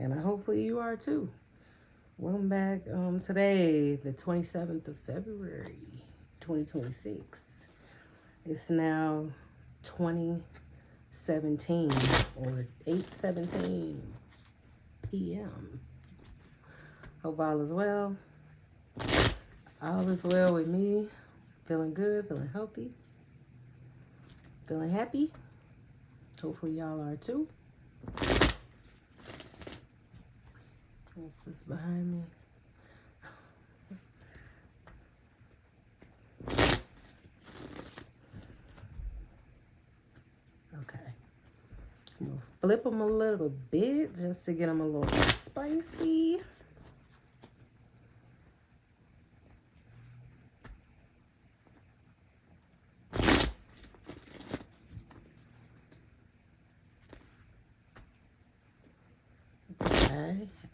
And hopefully you are too. Welcome back. Today, the 27th of February, 2026. It's now 2017 or 8:17 p.m. Hope all is well. All is well with me. Feeling good, feeling healthy, feeling happy. Hopefully y'all are too. What's this behind me? Okay. I'm gonna flip them a little bit just to get them a little spicy.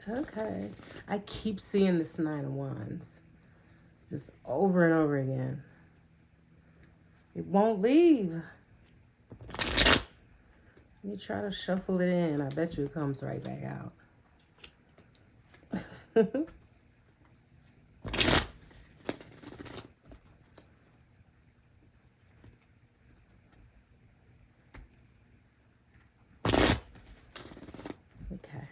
Okay. I keep seeing this Nine of Wands. Just over and over again. It won't leave. You try to shuffle it in. I bet you it comes right back out. Okay.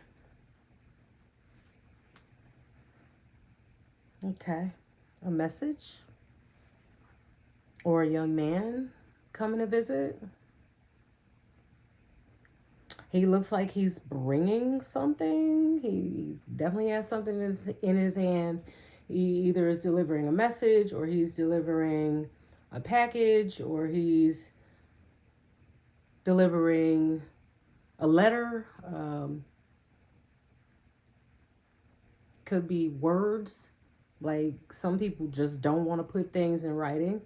Okay. A message? Or a young man coming to visit? He looks like he's bringing something. He's definitely has something in his hand. He either is delivering a message, or he's delivering a package, or he's delivering a letter. Could be words. Like, some people just don't want to put things in writing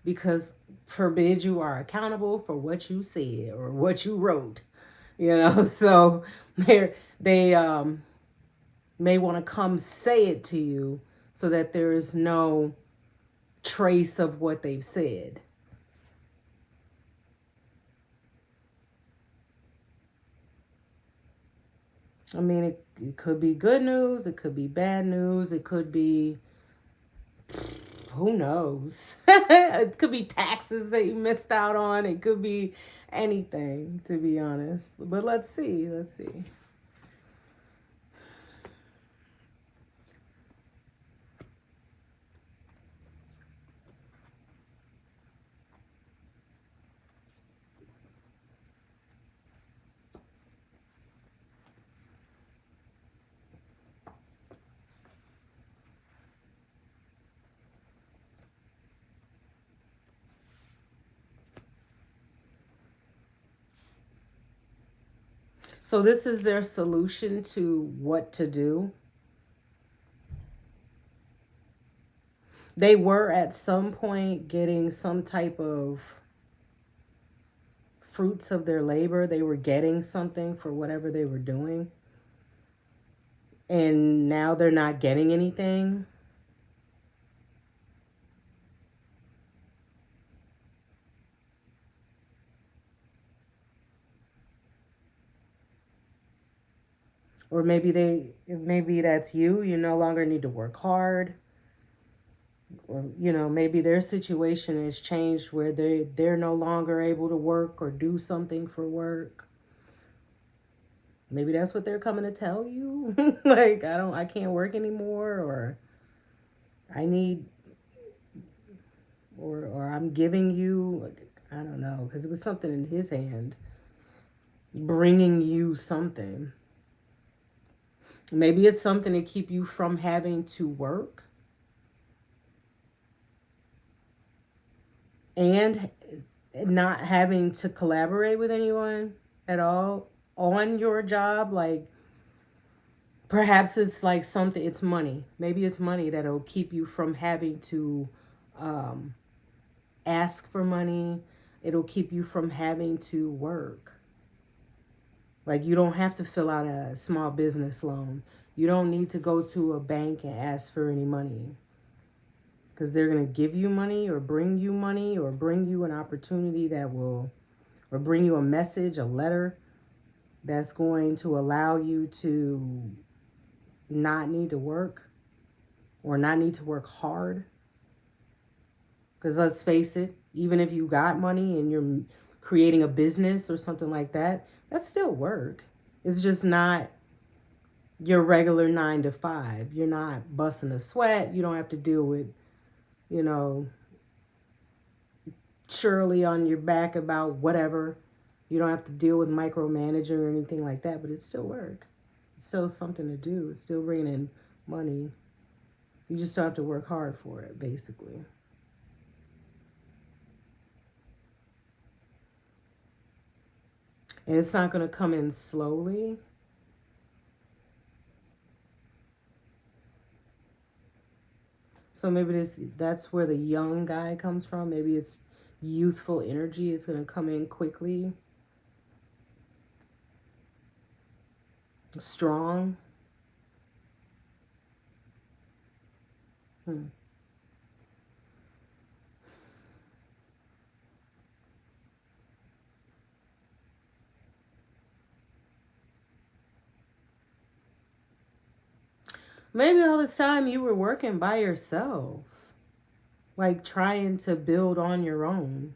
because forbid you are accountable for what you said or what you wrote. So they may want to come say it to you so that there is no trace of what they've said. I mean, it could be good news, it could be bad news, it could be, who knows? It could be taxes that you missed out on, it could be anything, to be honest. But let's see. So this is their solution to what to do. They were at some point getting some type of fruits of their labor. They were getting something for whatever they were doing. And now they're not getting anything. Or maybe that's you. You no longer need to work hard. Or, maybe their situation has changed where they're no longer able to work or do something for work. Maybe that's what they're coming to tell you. Like, I can't work anymore, or I need, or I'm giving you, I don't know, because it was something in his hand, bringing you something. Maybe it's something to keep you from having to work and not having to collaborate with anyone at all on your job. Like, perhaps it's like something, it's money. Maybe it's money that'll keep you from having to ask for money. It'll keep you from having to work. Like, you don't have to fill out a small business loan. You don't need to go to a bank and ask for any money, because they're going to give you money or bring you money or bring you an opportunity that will, or bring you a message, a letter that's going to allow you to not need to work or not need to work hard. Because let's face it, even if you got money and you're creating a business or something like that, that's still work. It's just not your regular 9 to 5. You're not busting a sweat. You don't have to deal with, you know, Shirley on your back about whatever. You don't have to deal with micromanaging or anything like that, but it's still work. It's still something to do. It's still bringing in money. You just don't have to work hard for it, basically. And it's not going to come in slowly. So maybe that's where the young guy comes from. Maybe it's youthful energy. It's going to come in quickly. Strong. Maybe all this time you were working by yourself, like trying to build on your own.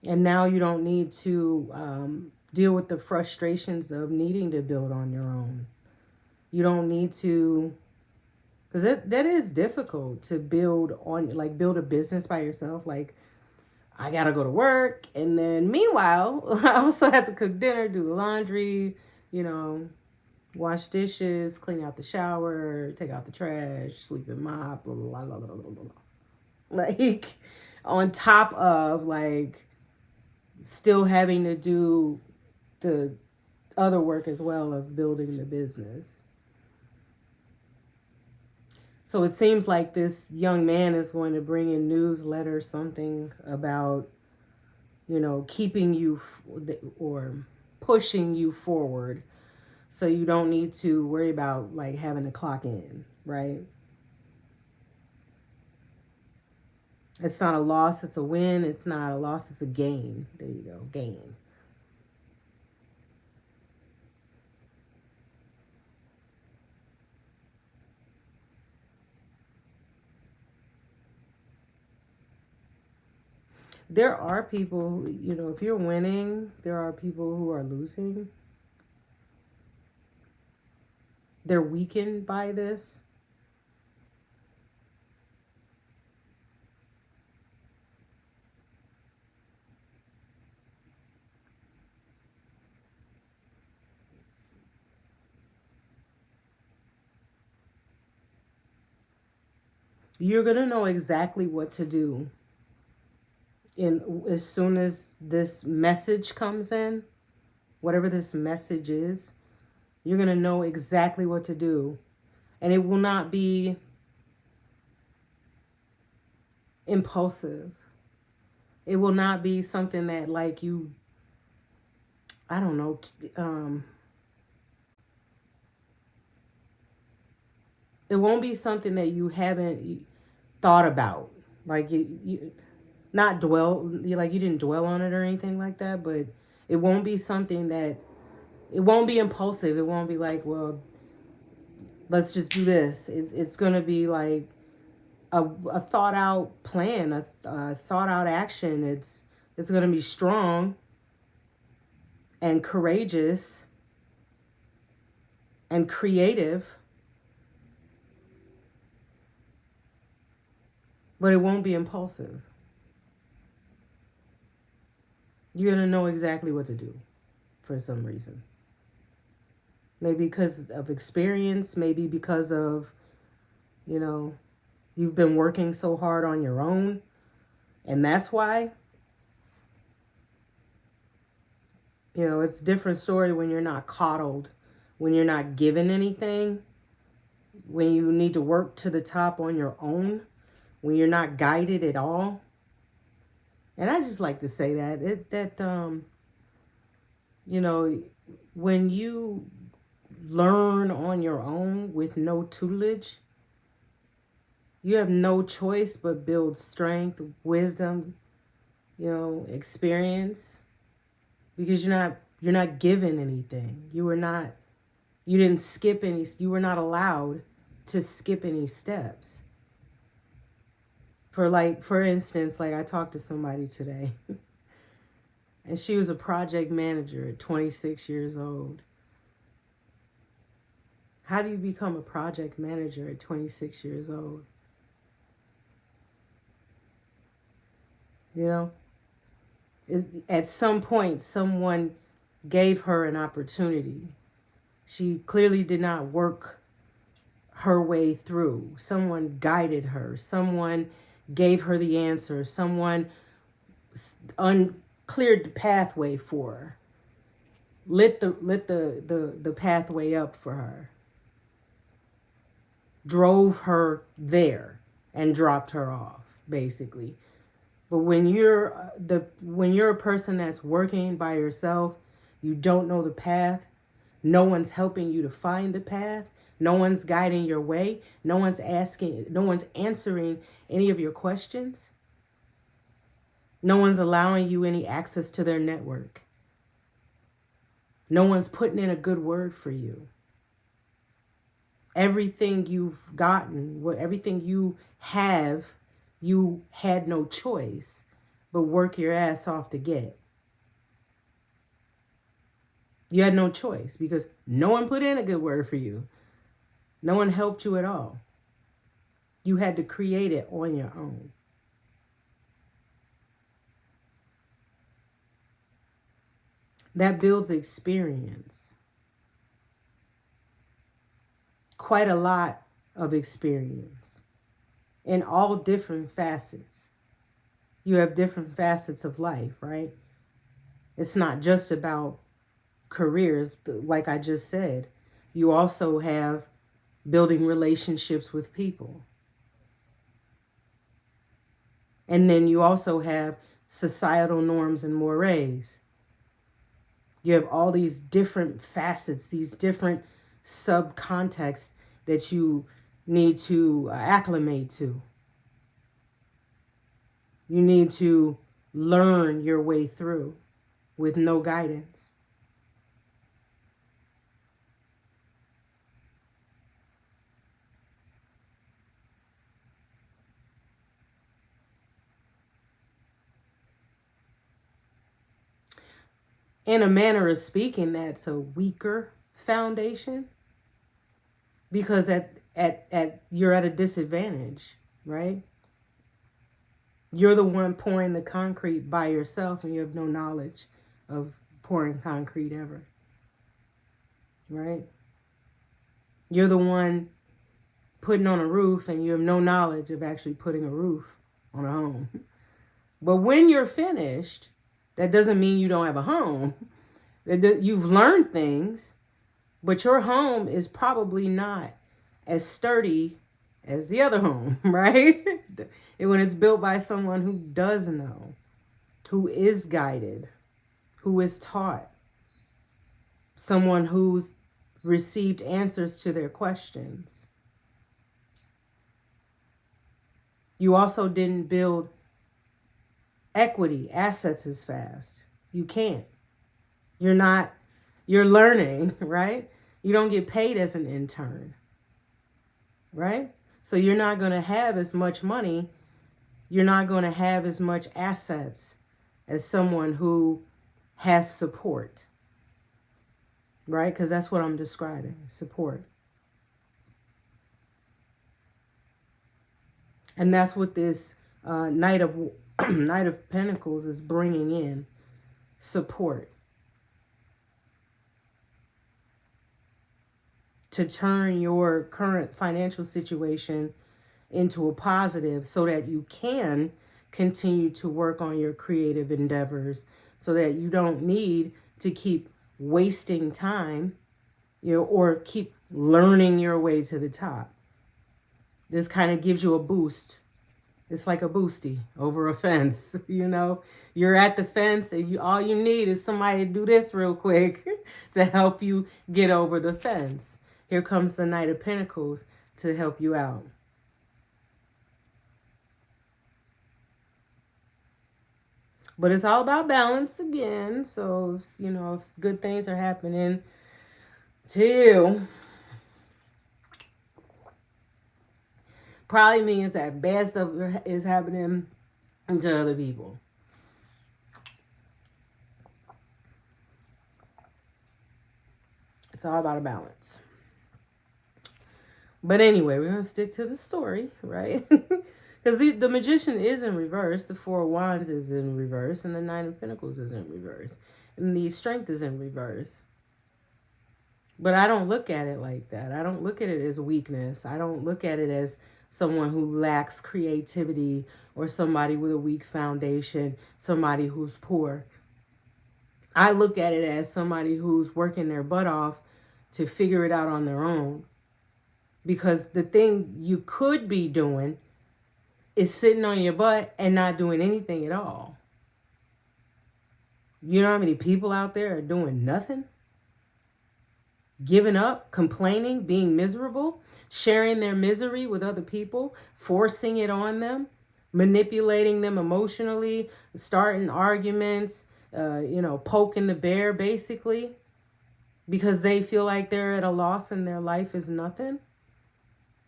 And now you don't need to deal with the frustrations of needing to build on your own. You don't need to, because that is difficult to build on, like build a business by yourself. Like, I gotta go to work, and then meanwhile, I also have to cook dinner, do the laundry, you know, wash dishes, clean out the shower, take out the trash, sweep and mop, blah, blah, blah, blah, blah, blah, blah. Like, on top of, like, still having to do the other work as well of building the business. So it seems like this young man is going to bring in newsletter something about, you know, keeping you or pushing you forward. So you don't need to worry about like having to clock in, right? It's not a loss, it's a win. It's not a loss, it's a gain. There you go, gain. There are people, you know, if you're winning, there are people who are losing. They're weakened by this. You're going to know exactly what to do. And as soon as this message comes in, whatever this message is, you're going to know exactly what to do. And it will not be impulsive. It will not be something that like you, I don't know, it won't be something that you haven't thought about. Like you not dwell, like you didn't dwell on it or anything like that, but it won't be something that, it won't be impulsive. It won't be like, well, let's just do this. It's going to be like a thought out plan, a thought out action. It's going to be strong and courageous and creative, but it won't be impulsive. You're going to know exactly what to do for some reason. Maybe because of experience, maybe because of, you know, you've been working so hard on your own, and that's why. You know, it's a different story when you're not coddled, when you're not given anything, when you need to work to the top on your own, when you're not guided at all. And I just like to say that you know, when you learn on your own with no tutelage, you have no choice but build strength, wisdom, you know, experience, because you're not You're not given anything. You didn't skip any, you were not allowed to skip any steps. For instance, like I talked to somebody today and she was a project manager at 26 years old. How do you become a project manager at 26 years old? You know, at some point, someone gave her an opportunity. She clearly did not work her way through. Someone guided her. Someone gave her the answer. Someone cleared the pathway for her. Lit the pathway up for her. Drove her there and dropped her off, basically. But when you're a person that's working by yourself, you don't know the path. No one's helping you to find the path. No one's guiding your way. No one's answering any of your questions. No one's allowing you any access to their network. No one's putting in a good word for you. Everything you've gotten, everything you have, you had no choice but work your ass off to get. You had no choice because no one put in a good word for you. No one helped you at all. You had to create it on your own. That builds experience. Quite a lot of experience in all different facets. You have different facets of life, right? It's not just about careers, like I just said. You also have building relationships with people. And then you also have societal norms and mores. You have all these different facets, these different subcontexts that you need to acclimate to. You need to learn your way through with no guidance. In a manner of speaking, that's a weaker foundation because you're at a disadvantage, right? You're the one pouring the concrete by yourself and you have no knowledge of pouring concrete ever, right? You're the one putting on a roof and you have no knowledge of actually putting a roof on a home. But when you're finished, that doesn't mean you don't have a home. You've learned things, but your home is probably not as sturdy as the other home, right? When it's built by someone who does know, who is guided, who is taught, someone who's received answers to their questions. You also didn't build equity, assets as fast. You can't. You're learning, right? You don't get paid as an intern, right? So you're not going to have as much money. You're not going to have as much assets as someone who has support, right? Because that's what I'm describing, support. And that's what this Knight of Pentacles is bringing in, support. To turn your current financial situation into a positive so that you can continue to work on your creative endeavors, so that you don't need to keep wasting time, or keep learning your way to the top. This kind of gives you a boost. It's like a boosty over a fence, You're at the fence and all you need is somebody to do this real quick to help you get over the fence. Here comes the Knight of Pentacles to help you out. But it's all about balance again. So, you know, if good things are happening to you, probably means that bad stuff is happening to other people. It's all about a balance. But anyway, we're going to stick to the story, right? Because the magician is in reverse, the Four of Wands is in reverse, and the Nine of Pentacles is in reverse. And the Strength is in reverse. But I don't look at it like that. I don't look at it as weakness. I don't look at it as someone who lacks creativity or somebody with a weak foundation, somebody who's poor. I look at it as somebody who's working their butt off to figure it out on their own. Because the thing you could be doing is sitting on your butt and not doing anything at all. You know how many people out there are doing nothing? Giving up, complaining, being miserable, sharing their misery with other people, forcing it on them, manipulating them emotionally, starting arguments, poking the bear basically, because they feel like they're at a loss and their life is nothing.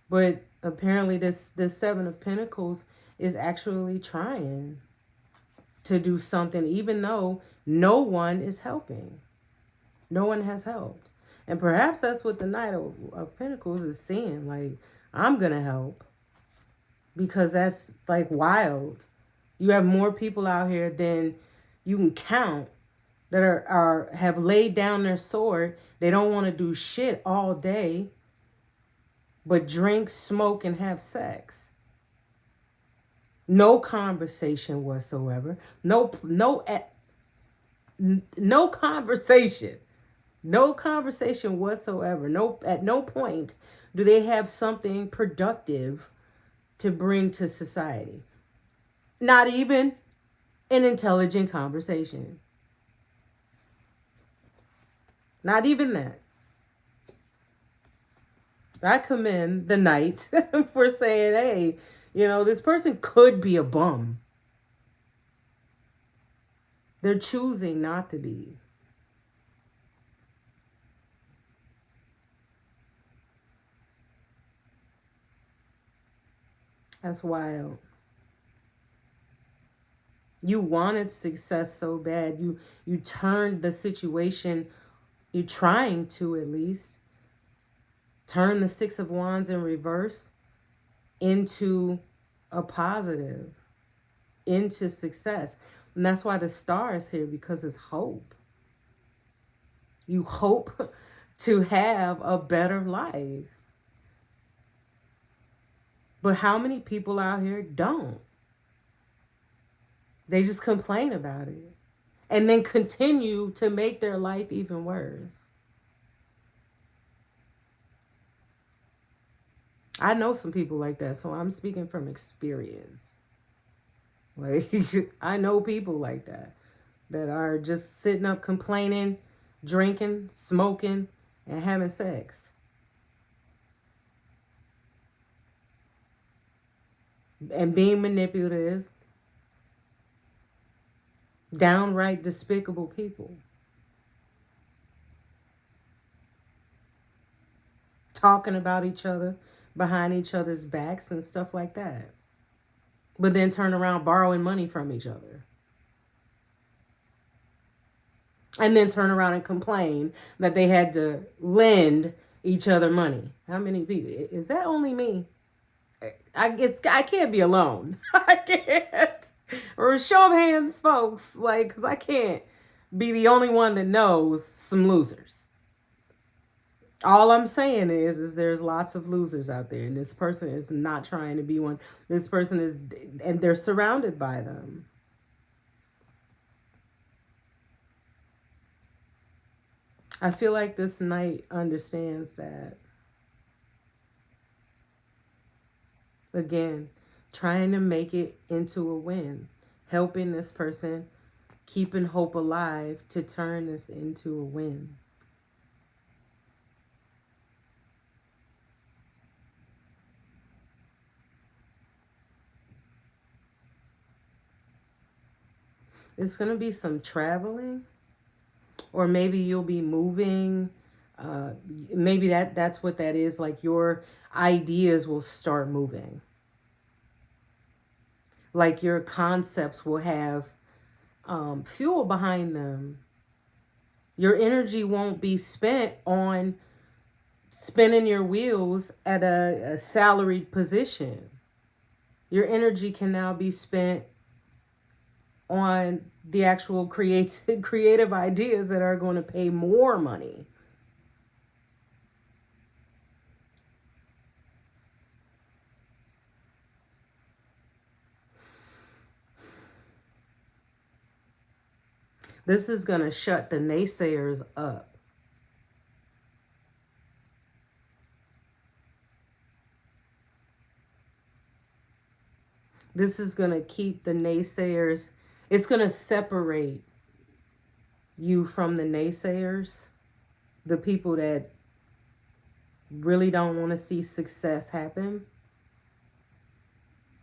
But apparently this Seven of Pentacles is actually trying to do something, even though no one is helping. No one has helped. And perhaps that's what the Knight of Pentacles is seeing. Like, I'm going to help. Because that's like wild. You have more people out here than you can count that have laid down their sword. They don't want to do shit all day but drink, smoke, and have sex. No conversation whatsoever. No conversation. No conversation whatsoever. At no point do they have something productive to bring to society. Not even an intelligent conversation. Not even that. I commend the Knight for saying, hey, this person could be a bum. They're choosing not to be. That's wild. You wanted success so bad. You turned the situation, you're trying to at least, turn the Six of Wands in reverse into a positive, into success. And that's why the star is here, because it's hope. You hope to have a better life. But how many people out here don't? They just complain about it and then continue to make their life even worse. I know some people like that, so I'm speaking from experience. Like, I know people like that are just sitting up complaining, drinking, smoking, and having sex. And being manipulative. Downright despicable people. Talking about each other behind each other's backs and stuff like that. But then turn around borrowing money from each other. And then turn around and complain that they had to lend each other money. How many people? Is that only me? I can't be alone. I can't. Or show of hands, folks. Like, because I can't be the only one that knows some losers. All I'm saying is there's lots of losers out there, and this person is not trying to be one. This person is, and they're surrounded by them. I feel like this Knight understands that. Again, trying to make it into a win. Helping this person, keeping hope alive to turn this into a win. It's going to be some traveling, or maybe you'll be moving. Uh, Maybe that's what that is. Like your ideas will start moving. Like your concepts will have fuel behind them. Your energy won't be spent on spinning your wheels at a salaried position. Your energy can now be spent on the actual creative ideas that are going to pay more money. This is going to shut the naysayers up. This is going to keep the naysayers, it's going to separate you from the naysayers, the people that really don't want to see success happen,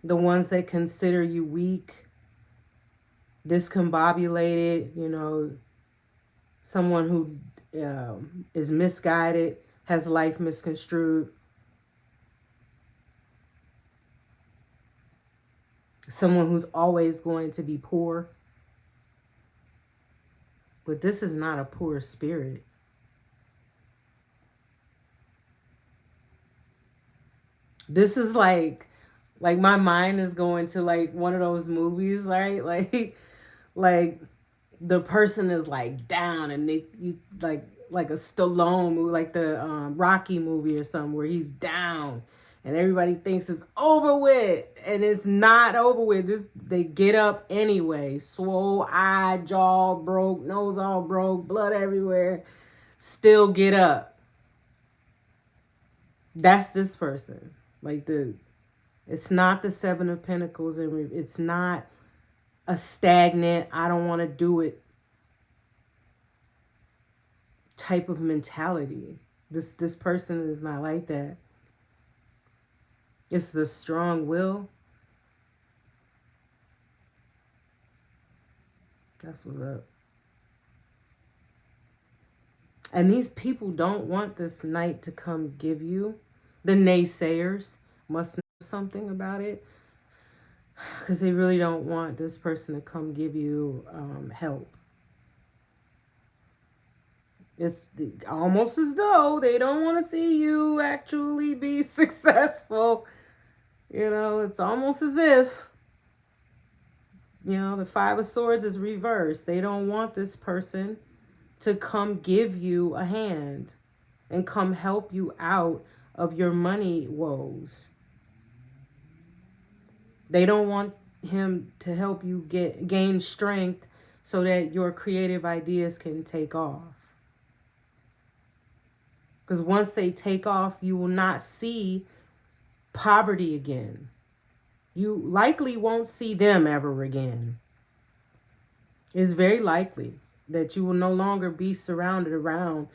the ones that consider you weak, discombobulated, someone who is misguided, has life misconstrued, someone who's always going to be poor. But this is not a poor spirit. This is like my mind is going to like one of those movies, right? Like the person is like down, and you like a Stallone movie, like the Rocky movie or something, where he's down and everybody thinks it's over with, and it's not over with. Just they get up anyway, swole eye, jaw broke, nose all broke, blood everywhere, still get up. That's this person. It's not the Seven of Pentacles, and it's not a stagnant, I don't want to do it type of mentality. This person is not like that. It's the strong will. That's what's up. And these people don't want this knight to come give you. The naysayers must know something about it, because they really don't want this person to come give you help. It's almost as though they don't want to see you actually be successful. It's almost as if, the Five of Swords is reversed. They don't want this person to come give you a hand and come help you out of your money woes. They don't want him to help you gain strength so that your creative ideas can take off. Because once they take off, you will not see poverty again. You likely won't see them ever again. It's very likely that you will no longer be surrounded around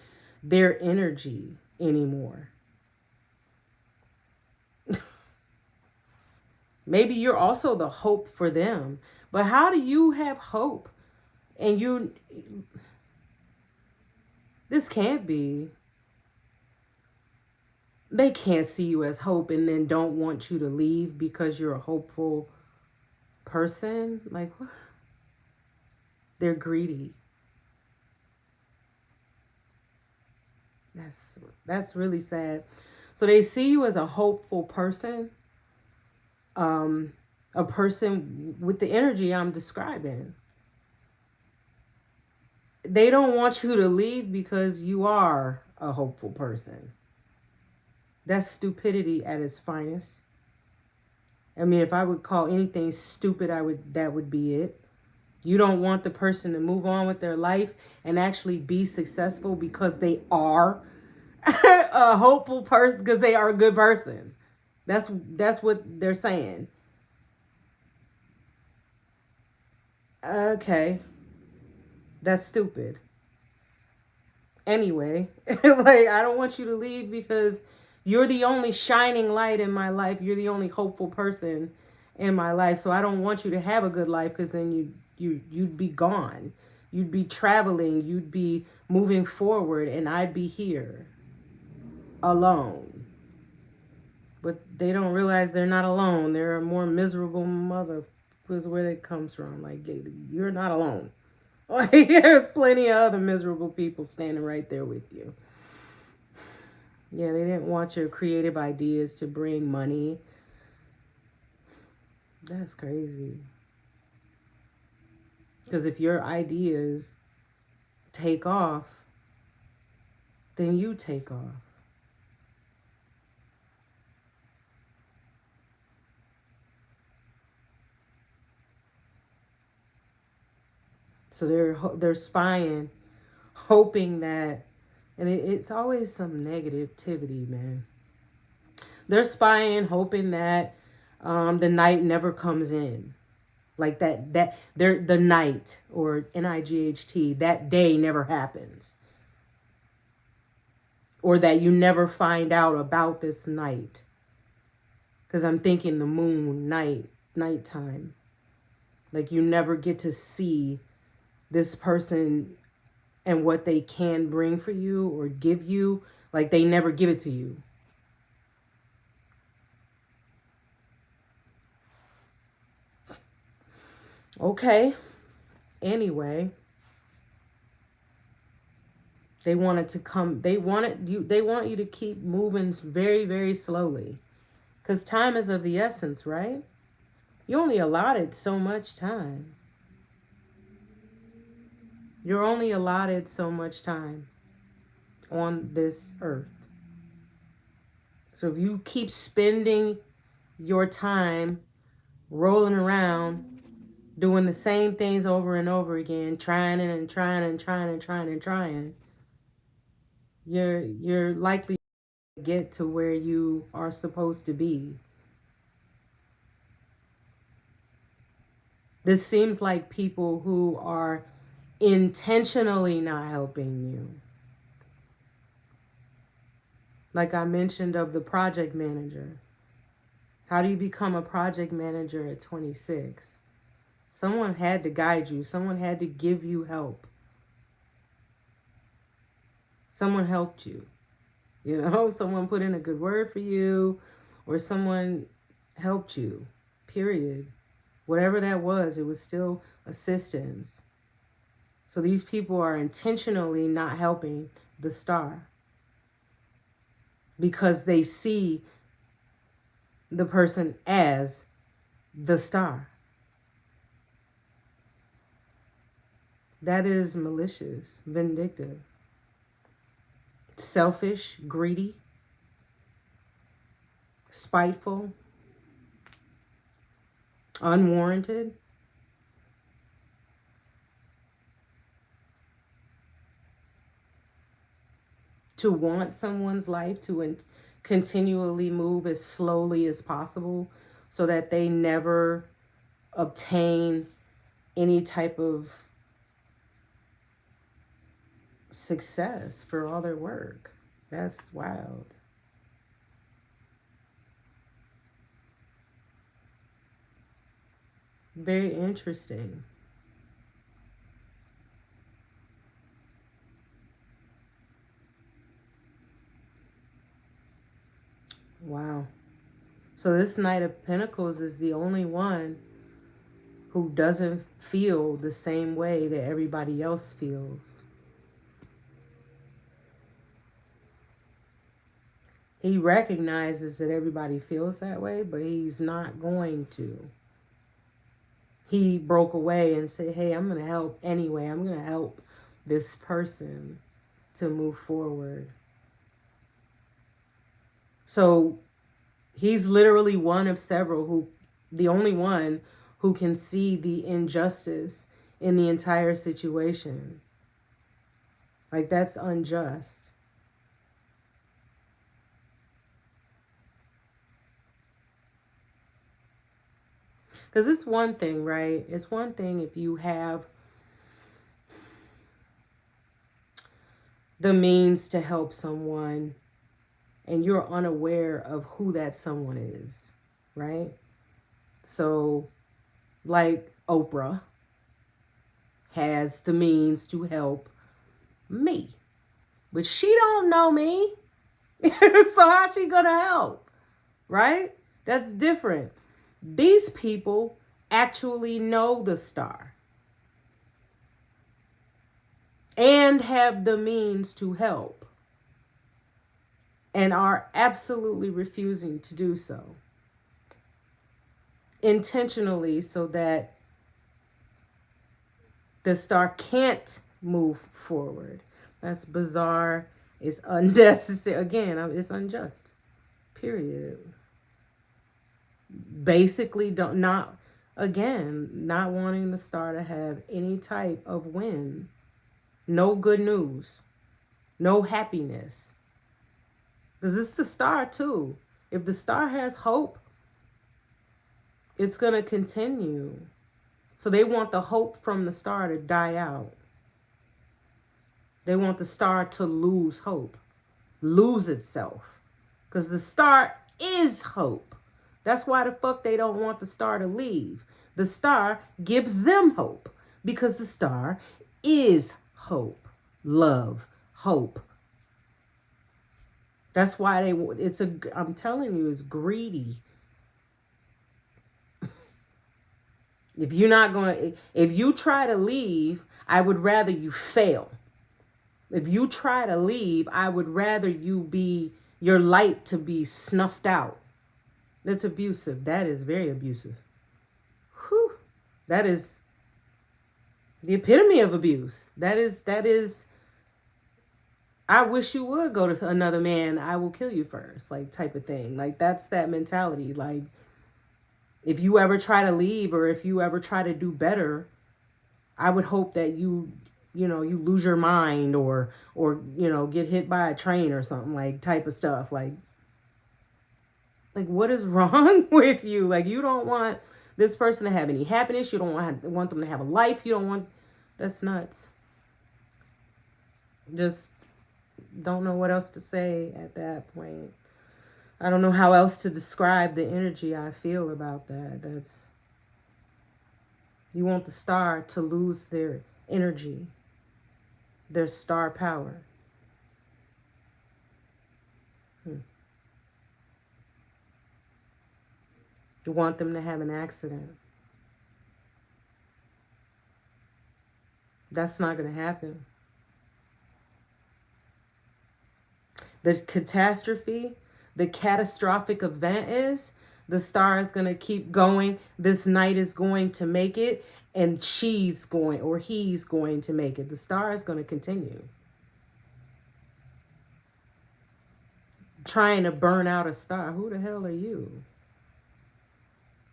their energy anymore. Maybe you're also the hope for them. But how do you have hope? And this can't be. They can't see you as hope and then don't want you to leave because you're a hopeful person. Like, what? They're greedy. That's really sad. So they see you as a hopeful person. A person with the energy I'm describing. They don't want you to leave because you are a hopeful person. That's stupidity at its finest. I mean, if I would call anything stupid, that would be it. You don't want the person to move on with their life and actually be successful because they are a hopeful person, because they are a good person. That's what they're saying. Okay. That's stupid. Anyway, I don't want you to leave because you're the only shining light in my life. You're the only hopeful person in my life. So I don't want you to have a good life, because then you'd be gone. You'd be traveling, you'd be moving forward, and I'd be here alone. But they don't realize they're not alone. They're a more miserable mother is where it comes from. Like, you're not alone. Like, there's plenty of other miserable people standing right there with you. Yeah, they didn't want your creative ideas to bring money. That's crazy. Because if your ideas take off, then you take off. So they're spying, hoping that, and it's always some negativity, man. They're spying, hoping that the night never comes in, like the night, or NIGHT, that day never happens, or that you never find out about this night. Because I'm thinking the moon, nighttime, like you never get to see this person and what they can bring for you or give you. Like, they never give it to you. Okay. Anyway, they want you to keep moving very, very slowly. Because time is of the essence, right? You only allotted so much time. You're only allotted so much time on this earth. So if you keep spending your time rolling around, doing the same things over and over again, trying and trying and trying and trying and trying, you're likely to get to where you are supposed to be. This seems like people who are intentionally not helping you. Like I mentioned of the project manager. How do you become a project manager at 26? Someone had to guide you. Someone had to give you help. Someone helped you. You know, someone put in a good word for you, or someone helped you, period. Whatever that was, it was still assistance. So these people are intentionally not helping the star because they see the person as the star. That is malicious, vindictive, selfish, greedy, spiteful, unwarranted. To want someone's life to continually move as slowly as possible so that they never obtain any type of success for all their work. That's wild. Very interesting. Wow. So this Knight of Pentacles is the only one who doesn't feel the same way that everybody else feels. He recognizes that everybody feels that way, but he's not going to. He broke away and said, hey, I'm going to help anyway. I'm going to help this person to move forward. So he's literally one of several the only one who can see the injustice in the entire situation. Like, that's unjust. Because it's one thing, right? It's one thing if you have the means to help someone and you're unaware of who that someone is, right? So, like Oprah, has the means to help me. But she don't know me. So how's she gonna help? Right? That's different. These people actually know the star and have the means to help and are absolutely refusing to do so intentionally, so that the star can't move forward. That's bizarre. It's unnecessary. Again, it's unjust. Period. Basically, not wanting the star to have any type of win. No good news. No happiness. Because it's the star too. If the star has hope, it's going to continue. So they want the hope from the star to die out. They want the star to lose hope, lose itself. Because the star is hope. That's why the fuck they don't want the star to leave. The star gives them hope because the star is hope, love, hope. That's why I'm telling you, it's greedy. If you try to leave, I would rather you fail. If you try to leave, I would rather your light to be snuffed out. That's abusive. That is very abusive. Whew. That is the epitome of abuse. That is, I wish you would go to another man. I will kill you first, like type of thing. Like that's that mentality. Like if you ever try to leave or if you ever try to do better, I would hope that you lose your mind or get hit by a train or something, like type of stuff. Like what is wrong with you? Like you don't want this person to have any happiness. You don't want them to have a life. That's nuts. Just don't know what else to say at that point. I don't know how else to describe the energy I feel about that. You want the star to lose their energy, their star power. You want them to have an accident. That's not going to happen. The catastrophe, the catastrophic event is the star is going to keep going. This knight is going to make it, and he's going to make it. The star is going to continue. Trying to burn out a star. Who the hell are you?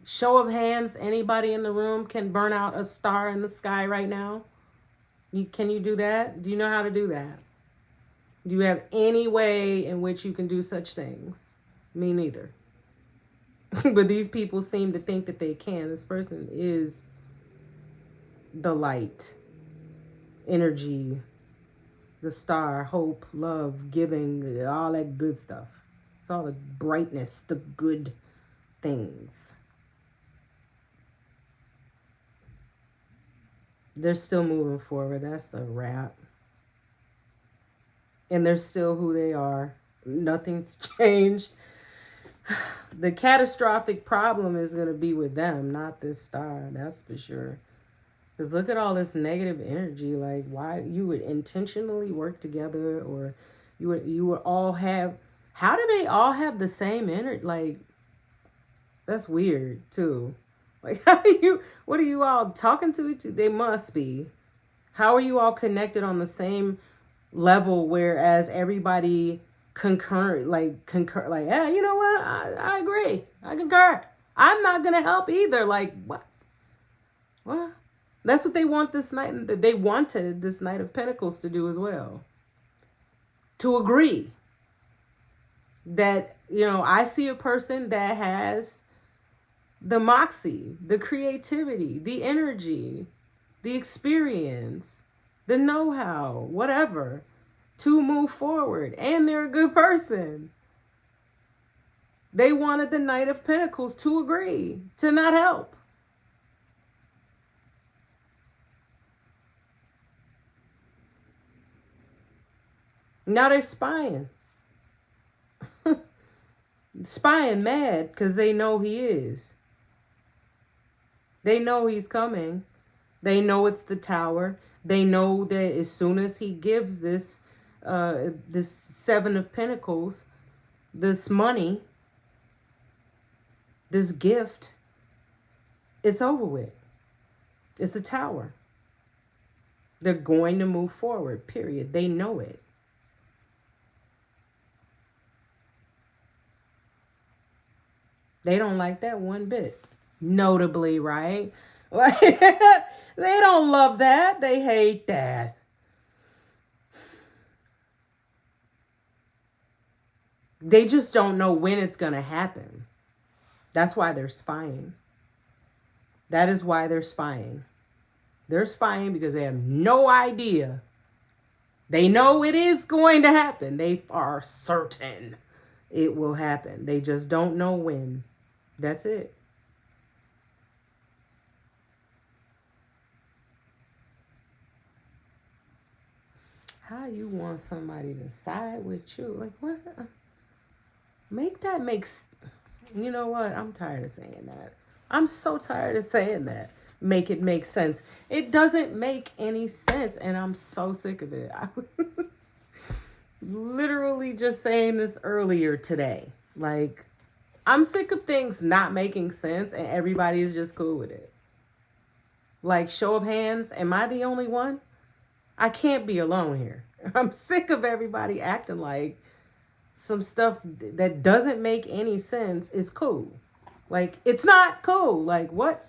Show of hands, anybody in the room can burn out a star in the sky right now? Can you do that? Do you know how to do that? Do you have any way in which you can do such things? Me neither. But these people seem to think that they can. This person is the light, energy, the star, hope, love, giving, all that good stuff. It's all the brightness, the good things. They're still moving forward. That's a wrap. And they're still who they are. Nothing's changed. The catastrophic problem is going to be with them, not this star. That's for sure. Because look at all this negative energy. Like, why you would intentionally work together, or you would all have. How do they all have the same energy? Like, that's weird too. Like, what are you all talking to each other? They must be. How are you all connected on the same level, whereas everybody concur, yeah, you know what? I agree. I concur. I'm not going to help either. Like, what? What? That's what they want this night. They wanted this Knight of Pentacles to do as well. To agree that, I see a person that has the moxie, the creativity, the energy, the experience, the know-how, whatever, to move forward. And they're a good person. They wanted the Knight of Pentacles to agree, to not help. Now they're spying. Spying mad because they know he is. They know he's coming. They know it's the tower. They know that as soon as he gives this Seven of Pentacles, this money, this gift, it's over with. It's a tower. They're going to move forward, period. They know it. They don't like that one bit. Notably, right? Like, they don't love that. They hate that. They just don't know when it's going to happen. That's why they're spying. That is why they're spying. They're spying because they have no idea. They know it is going to happen. They are certain it will happen. They just don't know when. That's it. How you want somebody to side with you? Like, what? Make that makes... You know what? I'm tired of saying that. I'm so tired of saying that. Make it make sense. It doesn't make any sense, and I'm so sick of it. I was literally just saying this earlier today. Like, I'm sick of things not making sense, and everybody is just cool with it. Like, show of hands, am I the only one? I can't be alone here. I'm sick of everybody acting like some stuff that doesn't make any sense is cool. Like, it's not cool. Like, what?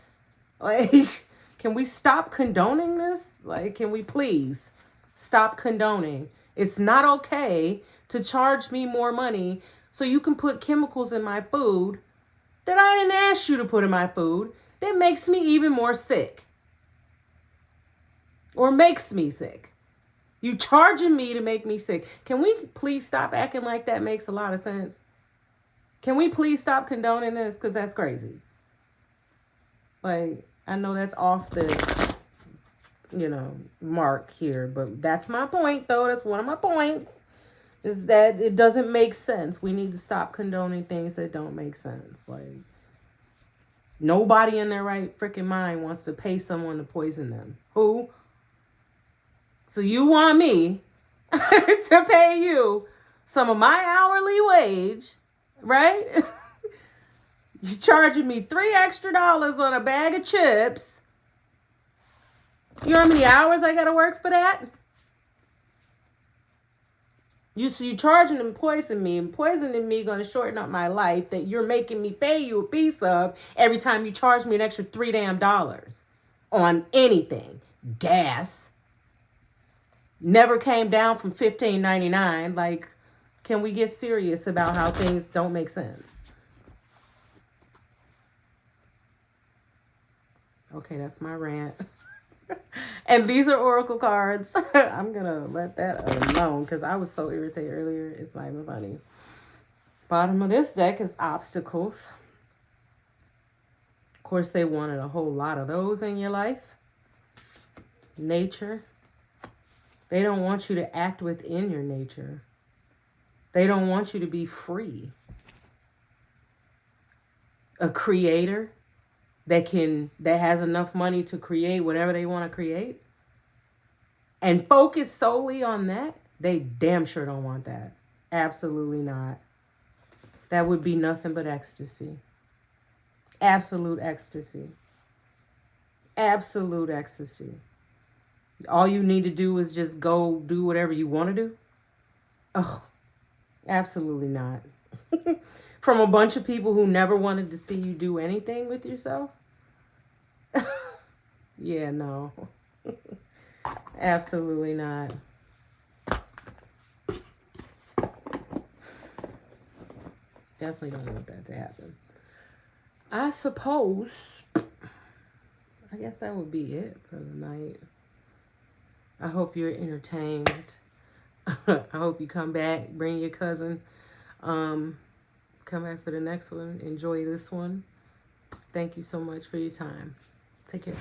Like, can we stop condoning this? Like, can we please stop condoning? It's not okay to charge me more money so you can put chemicals in my food that I didn't ask you to put in my food that makes me even more sick. Or makes me sick. You charging me to make me sick. Can we please stop acting like that makes a lot of sense? Can we please stop condoning this? Because that's crazy. Like, I know that's off the, mark here. But that's my point, though. That's one of my points. Is that it doesn't make sense. We need to stop condoning things that don't make sense. Like, nobody in their right freaking mind wants to pay someone to poison them. Who? So you want me to pay you some of my hourly wage, right? You're charging me $3 extra on a bag of chips. You know how many hours I gotta work for that? So you're charging and poisoning me, and poisoning me gonna shorten up my life that you're making me pay you a piece of every time you charge me an extra $3 damn on anything. Gas. Never came down from $15.99. Like, can we get serious about how things don't make sense? Okay, that's my rant. And these are oracle cards. I'm going to let that alone because I was so irritated earlier. It's not even funny. Bottom of this deck is obstacles. Of course, they wanted a whole lot of those in your life. Nature. They don't want you to act within your nature. They don't want you to be free. A creator that has enough money to create whatever they want to create and focus solely on that, they damn sure don't want that. Absolutely not. That would be nothing but ecstasy. Absolute ecstasy. Absolute ecstasy. All you need to do is just go do whatever you want to do? Oh, absolutely not. From a bunch of people who never wanted to see you do anything with yourself? Yeah, no. Absolutely not. Definitely don't want that to happen. I suppose, I guess that would be it for the night. I hope you're entertained. I hope you come back, bring your cousin. Come back for the next one. Enjoy this one. Thank you so much for your time. Take care.